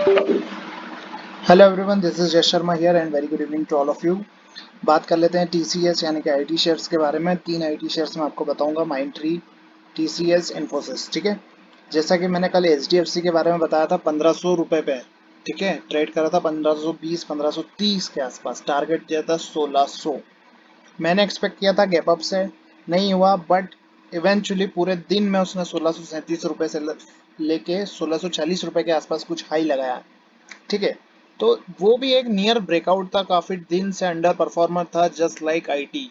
Hello everyone, this is Yash Sharma here and very good evening to all of you. बात कर लेते हैं TCS यानी कि आईटी शेयर्स के बारे में। 3 आईटी शेयर्स मैं आपको बताऊंगा, माइंडट्री, टीसीएस, इन्फोसिस। ठीक है, जैसा कि मैंने कल एचडीएफसी के बारे में बताया था, 1500 रुपये पे। ठीक है, ट्रेड करा था 1520 1530 के आसपास, टारगेट दिया था 1600। मैंने एक्सपेक्ट किया था गैप अप से, नहीं हुआ, बट इवेंचुअली पूरे दिन में उसने 1637 रुपये से लेके 1640 रुपये के आसपास कुछ हाई लगाया। ठीक है, तो वो भी एक नियर ब्रेकआउट था, काफी दिन से अंडर परफॉर्मर था, जस्ट लाइक आईटी।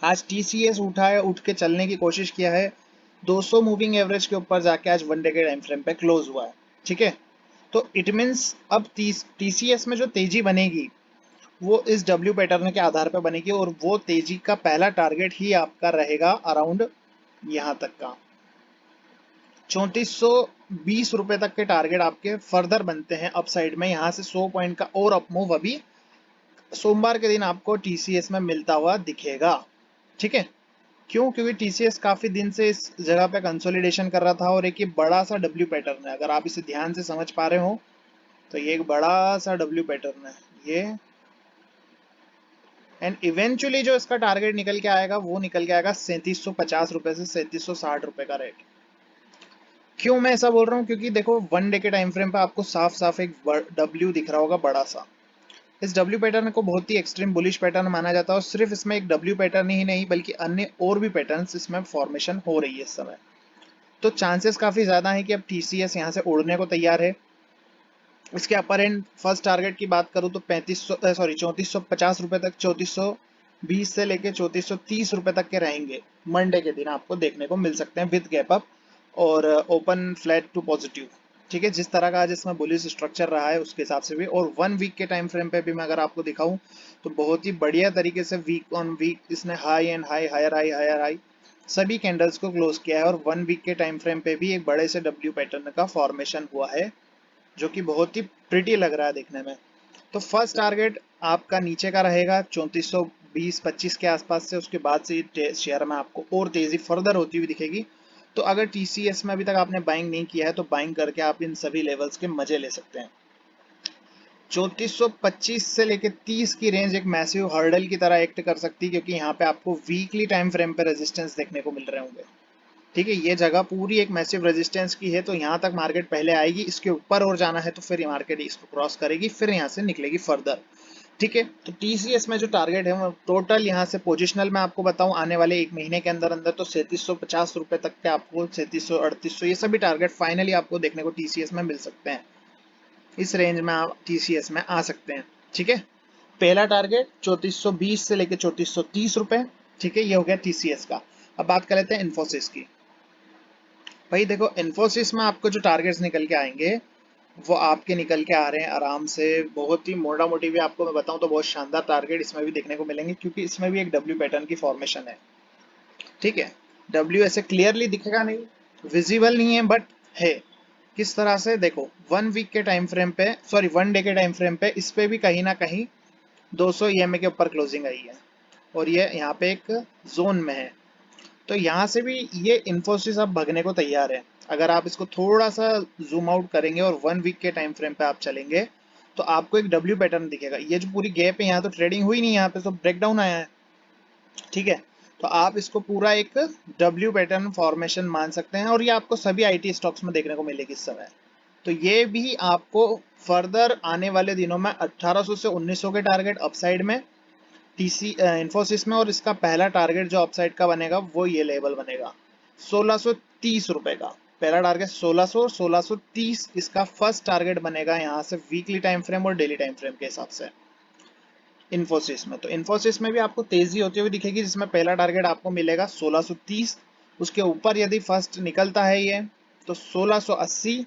आज टीसीएस उठा है, उठ के चलने की कोशिश किया है, 200 मूविंग एवरेज के ऊपर जाके आज 1 डे के टाइम फ्रेम पे क्लोज हुआ है। ठीक है, तो इट मीन्स अब टीसीएस में जो तेजी बनेगी वो इस डब्ल्यू पैटर्न के आधार पर बनेगी, और वो तेजी का पहला टारगेट ही आपका रहेगा अराउंड यहाँ तक का 3420 रुपए तक के टारगेट आपके फर्दर बनते हैं अपसाइड में। यहाँ से 100 पॉइंट का और अप मूव अभी सोमवार के दिन आपको टीसीएस में मिलता हुआ दिखेगा। ठीक है, क्यों? क्योंकि टीसीएस काफी दिन से इस जगह पे कंसोलिडेशन कर रहा था, और एक ये बड़ा सा डब्ल्यू पैटर्न है। अगर आप इसे ध्यान से समझ पा रहे हो तो ये एक बड़ा सा डब्ल्यू पैटर्न है ये, एंड इवेंचुअली जो इसका टारगेट निकल के आएगा वो निकल के आएगा 3750 रुपए से 3760 रुपए का रेट। क्यों मैं ऐसा बोल रहा हूँ? क्योंकि देखो 1 डे के टाइम फ्रेम पे आपको साफ साफ एक डब्ल्यू दिख रहा होगा बड़ा सा। इस डब्ल्यू पैटर्न को बहुत ही एक्सट्रीम बुलिश पैटर्न माना जाता है, और सिर्फ इसमें एक डब्ल्यू पैटर्न ही नहीं बल्कि अन्य और भी पैटर्न्स इसमें फॉर्मेशन हो रही है इस समय। तो चांसेस काफी ज्यादा है कि अब टीसीएस यहाँ से उड़ने को तैयार है। इसके अपर एंड फर्स्ट टारगेट की बात करूँ तो 3450 रुपए तक, 3420 से लेके 3430 रुपए तक के रहेंगे। मंडे के दिन आपको देखने को मिल सकते हैं विद गैप अप और ओपन फ्लैट टू पॉजिटिव। ठीक है, जिस तरह का आज इसमें बुलिश स्ट्रक्चर रहा है उसके हिसाब से भी, और 1 वीक के टाइम फ्रेम पे भी मैं अगर आपको दिखाऊं तो बहुत ही बढ़िया तरीके से वीक ऑन वीक इसने high and high, higher high सभी कैंडल्स को क्लोज किया है, और 1 वीक के टाइम फ्रेम पे भी एक बड़े से डब्ल्यू पैटर्न का फॉर्मेशन हुआ है, जो कि बहुत ही प्रिटी लग रहा है देखने में। तो फर्स्ट टारगेट आपका नीचे का रहेगा 3420-25 के आसपास से, उसके बाद से ये शेयर में आपको और तेजी फर्दर होती हुई दिखेगी। तो अगर टीसीएस में अभी तक आपने बाइंग नहीं किया है तो बाइंग करके आप इन सभी लेवल्स के मजे ले सकते हैं। 3425 से लेके 30 की रेंज एक मैसिव हर्डल की तरह एक्ट कर सकती है, क्योंकि यहाँ पे आपको वीकली टाइम फ्रेम पे रेजिस्टेंस देखने को मिल रहे होंगे। ठीक है, ये जगह पूरी एक मैसिव रेजिस्टेंस की है, तो यहाँ तक मार्केट पहले आएगी, इसके ऊपर और जाना है तो फिर ये मार्केट इसको क्रॉस करेगी, फिर यहाँ से निकलेगी फर्दर। ठीक है, तो टीसीएस में जो टारगेट है वो टोटल यहाँ से पोजिशनल मैं आपको बताऊं आने वाले 1 महीने के अंदर अंदर तो 3750 रुपए तक के आपको 3700 3800 ये सभी टारगेट फाइनली आपको देखने को टीसीएस में मिल सकते हैं। इस रेंज में आप टीसीएस में आ सकते हैं। ठीक है, पहला टारगेट 3420 से लेकर 3430 रुपए। ठीक है, ये हो गया टीसीएस का। अब बात कर लेते हैं इन्फोसिस की। भाई देखो, इन्फोसिस में आपको जो टारगेट्स निकल के आएंगे वो आपके निकल के आ रहे हैं आराम से, बहुत ही मोटा मोटी भी आपको मैं बताऊं तो बहुत शानदार टारगेट इसमें भी देखने को मिलेंगे, क्योंकि इसमें भी एक डब्ल्यू पैटर्न की फॉर्मेशन है। ठीक है, डब्ल्यू ऐसे क्लियरली दिखेगा नहीं, विजिबल नहीं है, बट है। किस तरह से देखो, 1 वीक के टाइम फ्रेम पे, सॉरी 1 डे के टाइम फ्रेम पे, इस पे भी कहीं ना कहीं 200 ईएमए के ऊपर क्लोजिंग आई है, और ये यहाँ पे एक जोन में है। तो यहाँ से भी ये इन्फोसिस अब भगने को तैयार है। अगर आप इसको थोड़ा सा जूम आउट करेंगे और 1 वीक के टाइम फ्रेम पे आप चलेंगे तो आपको एक डब्ल्यू पैटर्न दिखेगा। ये जो पूरी गैप है यहाँ तो ट्रेडिंग हुई नहीं, यहाँ पे तो ब्रेकडाउन आया है। ठीक है, तो आप इसको पूरा एक डब्ल्यू पैटर्न फॉर्मेशन मान सकते हैं, और ये आपको सभी आईटी स्टॉक्स में देखने को मिलेगी इस समय। तो ये भी आपको फर्दर आने वाले दिनों में 1800 से 1900 के टारगेट अपसाइड में टीसी इन्फोसिस में, और इसका पहला टारगेट जो अपसाइड का बनेगा वो ये लेवल बनेगा 1630 रुपए का। पहला टारगेट 1600 और 1630 इसका फर्स्ट टारगेट बनेगा यहाँ से वीकली टाइम फ्रेम और डेली टाइम फ्रेम के हिसाब से इन्फोसिस में। तो इन्फोसिस में भी आपको तेजी होती हुई दिखेगी, जिसमें पहला टारगेट आपको मिलेगा 1630। उसके ऊपर यदि फर्स्ट निकलता है ये तो 1680।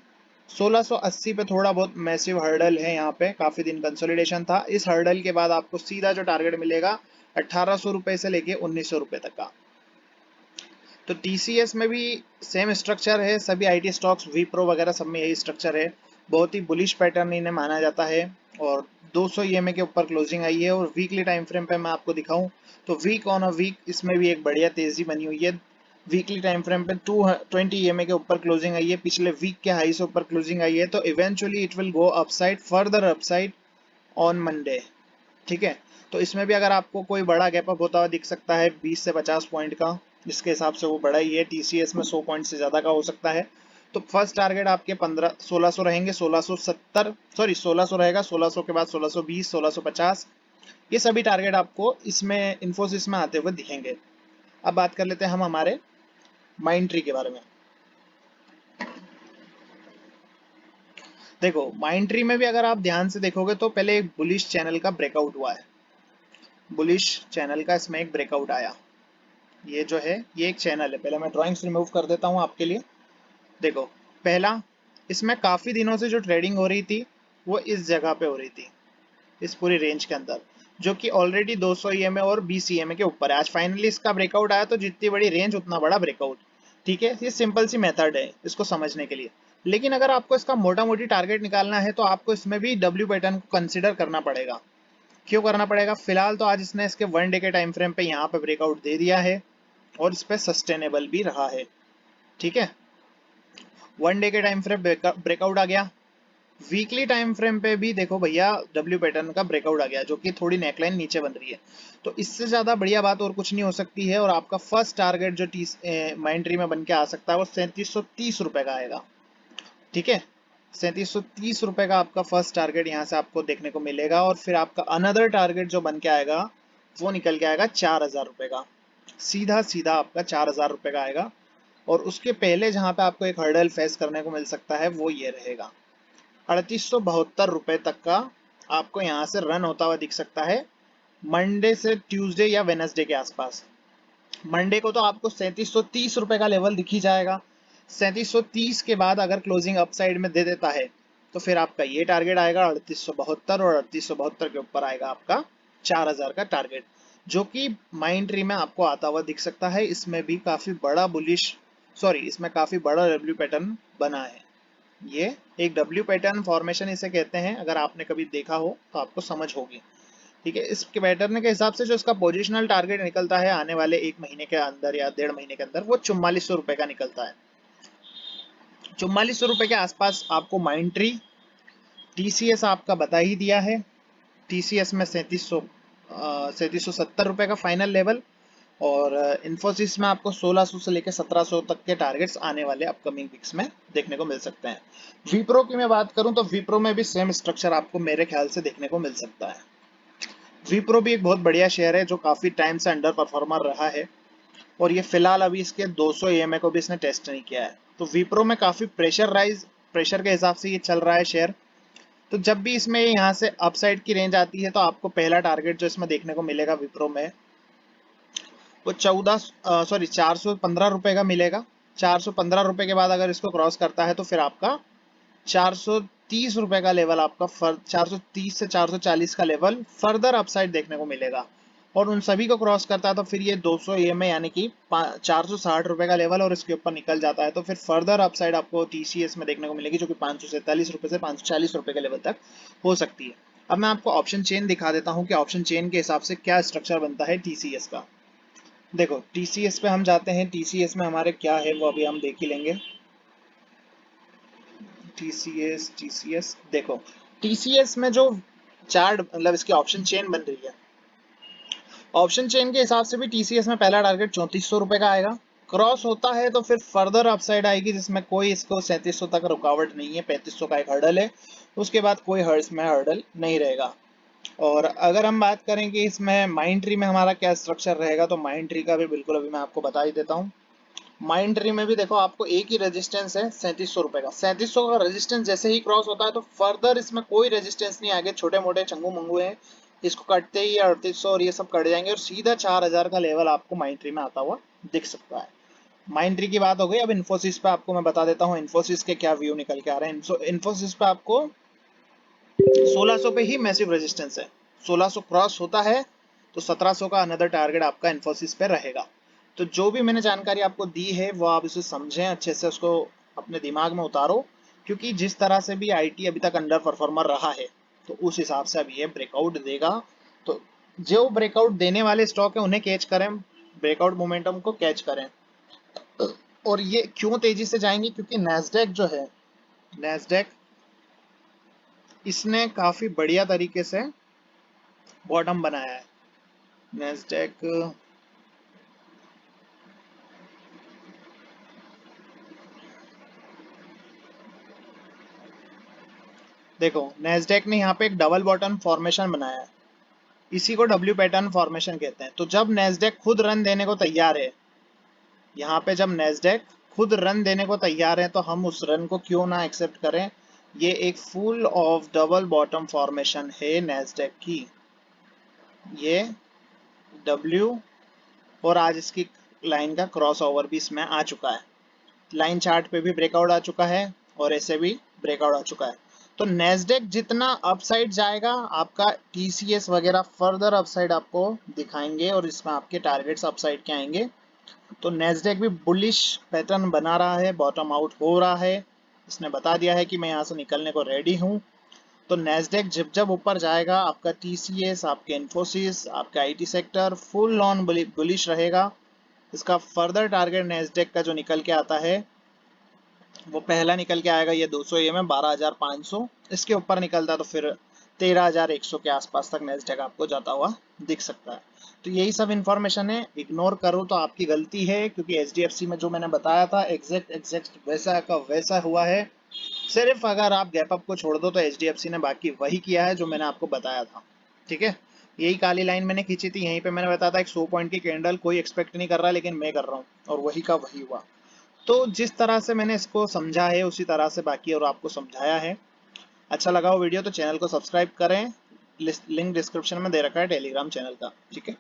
1680 पे थोड़ा बहुत मैसिव हर्डल है, यहाँ पे काफी दिन कंसोलिडेशन था। इस हर्डल के बाद आपको सीधा जो टारगेट मिलेगा 1800 रुपए से लेके 1900 रुपए तक का। तो टीसीएस में भी सेम स्ट्रक्चर है, सभी आईटी स्टॉक्स विप्रो वगैरह सब में यही स्ट्रक्चर है। बहुत ही बुलिश पैटर्न इन्हें माना जाता है, और 200 ईएमए के ऊपर क्लोजिंग आई है। और वीकली टाइम फ्रेम पे मैं आपको दिखाऊं तो वीक ऑन अ वीक इसमें भी एक बढ़िया तेजी बनी हुई है। वीकली टाइम फ्रेम पे 220 ईएमए के ऊपर क्लोजिंग आई है, पिछले वीक के हाई से ऊपर क्लोजिंग आई है, तो eventually it will go upside, further upside on Monday. ठीक है, तो इसमें भी अगर आपको कोई बड़ा गैप अप होता हुआ दिख सकता है 20 से 50 पॉइंट का, जिसके हिसाब से वो बड़ा ही है, टीसीएस में 100 पॉइंट से ज़्यादा का हो सकता है। तो फर्स्ट टारगेट आपके 1600 रहेंगे, 1670, सॉरी 1600 रहेगा, 1600 के बाद 1620, 1650, ये सभी टारगेट आपको इसमें इन्फोसिस में आते हुए दिखेंगे। अब बात कर लेते हैं हम हमारे माइंड ट्री के बारे में। देखो माइंड ट्री में भी अगर आप ध्यान से देखोगे तो पहले एक बुलिश चैनल का ब्रेकआउट हुआ है, बुलिश चैनल का इसमें एक ब्रेकआउट आया। ये जो है ये एक चैनल है, पहले मैं ड्राइंग्स रिमूव कर देता हूँ आपके लिए। देखो पहला, इसमें काफी दिनों से जो ट्रेडिंग हो रही थी वो इस जगह पे हो रही थी, इस पूरी रेंज के अंदर, जो कि ऑलरेडी 200 ईएमए और 20 ईएमए के ऊपर है। आज फाइनली इसका ब्रेकआउट आया, तो जितनी बड़ी रेंज उतना बड़ा ब्रेकआउट। ठीक है, ये सिंपल सी मेथड है इसको समझने के लिए। लेकिन अगर आपको इसका मोटा मोटी टारगेट निकालना है तो आपको इसमें भी डब्ल्यू पैटर्न को कंसिडर करना पड़ेगा। क्यों करना पड़ेगा? फिलहाल तो आज इसने इसके 1 डे के टाइम फ्रेम पे यहाँ पे ब्रेकआउट दे दिया है और इस पे सस्टेनेबल भी रहा है। ठीक है, 1 डे के टाइम फ्रेम ब्रेकआउट आ गया। वीकली टाइम फ्रेम पे भी देखो भैया डब्ल्यू पैटर्न का ब्रेकआउट आ गया, जो कि थोड़ी नेकलाइन नीचे बन रही है। तो इससे ज्यादा बढ़िया बात और कुछ नहीं हो सकती है, और आपका फर्स्ट टारगेट जो माइंड ट्री में बन के आ सकता है वो 3730 रुपए का आएगा। ठीक है, 3730 रुपए का आपका फर्स्ट टारगेट यहाँ से आपको देखने को मिलेगा, और फिर आपका अनदर टारगेट जो बन के आएगा वो निकल के आएगा 4000 रुपए का, सीधा सीधा आपका 4000 रुपए का आएगा। और उसके पहले जहां पे आपको एक हर्डल फेस करने को मिल सकता है वो ये रहेगा, 3872 रुपए तक का आपको यहाँ से रन होता हुआ दिख सकता है, मंडे से ट्यूसडे या वेनसडे के आसपास। मंडे को तो आपको 3730 रुपए का लेवल दिख ही जाएगा। 3730 के बाद अगर क्लोजिंग अपसाइड में दे देता है तो फिर आपका ये टारगेट आएगा 3872, और 3872 के ऊपर आएगा आपका 4000 का टारगेट, जो कि माइंड ट्री में आपको आता हुआ दिख सकता है। इसमें भी काफी बड़ा बुलिश, सॉरी इसमें काफी बड़ा डब्ल्यू पैटर्न बना है। ये एक डब्ल्यू पैटर्न फॉर्मेशन इसे कहते हैं, अगर आपने कभी देखा हो तो आपको समझ होगी। ठीक है, इस पैटर्न के हिसाब से जो इसका पोजिशनल टारगेट निकलता है आने वाले 1 महीने के अंदर या 1.5 महीने के अंदर, वो 4400 रुपए का निकलता है। 4400 रुपए के आसपास आपको माइंड ट्री, टीसीएस आपका बता ही दिया है, टीसीएस में 3770 रुपए का फाइनल लेवल, और इन्फोसिस में आपको 1600 से लेकर 1700 तक के टारगेट्स आने वाले अपकमिंग वीक्स में देखने को मिल सकते हैं। विप्रो की मैं बात करूं तो विप्रो में भी सेम स्ट्रक्चर आपको मेरे ख्याल से देखने को मिल सकता है। विप्रो भी एक बहुत बढ़िया शेयर है जो काफी टाइम से अंडर परफॉर्मर रहा है, और ये फिलहाल अभी इसके 200 ईएमए को भी इसने टेस्ट नहीं किया है। तो विप्रो में काफी प्रेशर के हिसाब से ये चल रहा है शेयर। तो जब भी इसमें यहाँ से अपसाइड की रेंज आती है तो आपको पहला टारगेट जो इसमें देखने को मिलेगा विप्रो में, वो 415 रुपए का मिलेगा। 415 रुपए के बाद अगर इसको क्रॉस करता है तो फिर आपका 430 रुपए का लेवल, आपका 430 से 440 का लेवल फर्दर अपसाइड देखने को मिलेगा, और उन सभी को क्रॉस करता है तो फिर ये 200 ईएमए यानी कि 460 रुपए का लेवल, और इसके ऊपर निकल जाता है तो फिर फर्दर अपसाइड आपको टीसीएस में देखने को मिलेगी, जो कि 547 रुपए से 540 रुपए के लेवल तक हो सकती है। अब मैं आपको ऑप्शन चेन दिखा देता हूँ कि ऑप्शन चेन के हिसाब से क्या स्ट्रक्चर बनता है टीसीएस का। देखो टीसीएस पे हम जाते हैं, टीसीएस में हमारे क्या है वो अभी हम देख ही लेंगे। टीसीएस देखो, टीसीएस में जो चार्ट मतलब इसकी ऑप्शन चेन बन रही है, ऑप्शन चेन के हिसाब से भी टीसीएस में पहला टारगेट 3400 रुपए का आएगा। क्रॉस होता है तो फिर फर्दर अपसाइड आएगी, जिसमें कोई इसको 3700 तक रुकावट नहीं है, 3500 का एक हर्डल है, उसके बाद कोई इसमें हर्डल नहीं रहेगा। और अगर हम बात करें कि इसमें माइंड ट्री में हमारा क्या स्ट्रक्चर रहेगा, तो माइंड ट्री का भी बिल्कुल अभी मैं आपको बता ही देता हूँ। माइंड ट्री में भी देखो आपको एक ही रेजिस्टेंस है 3700 रुपए का। 3700 का रेजिस्टेंस जैसे ही क्रॉस होता है तो फर्दर इसमें कोई रेजिस्टेंस नहीं, आगे छोटे मोटे चंगू मंगू है, इसको कटते ही 3800 और ये सब कट जाएंगे, और सीधा 4000 का लेवल आपको माइंड ट्री में आता हुआ दिख सकता है। माइंड ट्री की बात हो गई। अब इन्फोसिस पे आपको मैं बता देता हूँ इन्फोसिस के क्या व्यू निकल के आ रहे हैं। इन्फोसिस पे आपको 1600 पे ही मैसिव रेजिस्टेंस है, 1600 क्रॉस होता है तो 1700 का अनदर टारगेट आपका इन्फोसिस पे रहेगा। तो जो भी मैंने जानकारी आपको दी है वो आप इसे समझें अच्छे से, उसको अपने दिमाग में उतारो, क्योंकि जिस तरह से भी आईटी अभी तक अंडर परफॉर्मर रहा है तो उस हिसाब से अब ये ब्रेकआउट देगा। तो जो ब्रेकआउट देने वाले स्टॉक है उन्हें कैच करें, ब्रेकआउट मोमेंटम को कैच करें। और ये क्यों तेजी से जाएंगी, क्योंकि नैस्डैक जो है, नैस्डैक इसने काफी बढ़िया तरीके से बॉटम बनाया है। नैस्डैक देखो, नैस्डैक ने यहाँ पे एक डबल बॉटम फॉर्मेशन बनाया है, इसी को डब्ल्यू पैटर्न फॉर्मेशन कहते हैं। तो जब नैस्डैक खुद रन देने को तैयार है, यहाँ पे जब नैस्डैक खुद रन देने को तैयार है, तो हम उस रन को क्यों ना एक्सेप्ट करें। ये एक full of double bottom formation है नैस्डैक की, ये डब्ल्यू, और आज इसकी लाइन का क्रॉस ओवर भी इसमें आ चुका है, लाइन चार्ट पे भी ब्रेकआउट आ चुका है और ऐसे भी ब्रेकआउट आ चुका है। तो नैस्डैक जितना अपसाइड जाएगा, आपका टीसीएस वगैरह फर्दर अपसाइड आपको दिखाएंगे और इसमें आपके टारगेट्स अपसाइड के आएंगे। तो नैस्डैक भी बुलिश पैटर्न बना रहा है, बॉटम आउट हो रहा है, इसने बता दिया है कि मैं यहाँ से निकलने को रेडी हूँ। तो नैस्डैक जब जब ऊपर जाएगा, आपका टीसीएस, आपके इन्फोसिस, आपका IT sector full on bullish रहेगा। इसका फर्दर टारगेट नैस्डैक का जो निकल के आता है, वो पहला निकल के आएगा ये 200 में 12,500, इसके ऊपर निकलता तो फिर 13,100 के आसपास तक नैस्डैक आपको जाता हुआ दिख सकता है। तो यही सब इन्फॉर्मेशन है, इग्नोर करो तो आपकी गलती है, क्योंकि एचडीएफसी में जो मैंने बताया था एग्जैक्ट वैसा का वैसा हुआ है। सिर्फ अगर आप गैप अप को छोड़ दो तो एचडीएफसी ने बाकी वही किया है जो मैंने आपको बताया था। ठीक है, यही काली लाइन मैंने खींची थी, यहीं पे मैंने बताया था एक 100 पॉइंट की कैंडल कोई एक्सपेक्ट नहीं कर रहा, लेकिन मैं कर रहा हूँ, और वही का वही हुआ। तो जिस तरह से मैंने इसको समझा है उसी तरह से बाकी और आपको समझाया है। अच्छा लगा हो वीडियो तो चैनल को सब्सक्राइब करें, लिंक डिस्क्रिप्शन में दे रखा है टेलीग्राम चैनल का। ठीक है।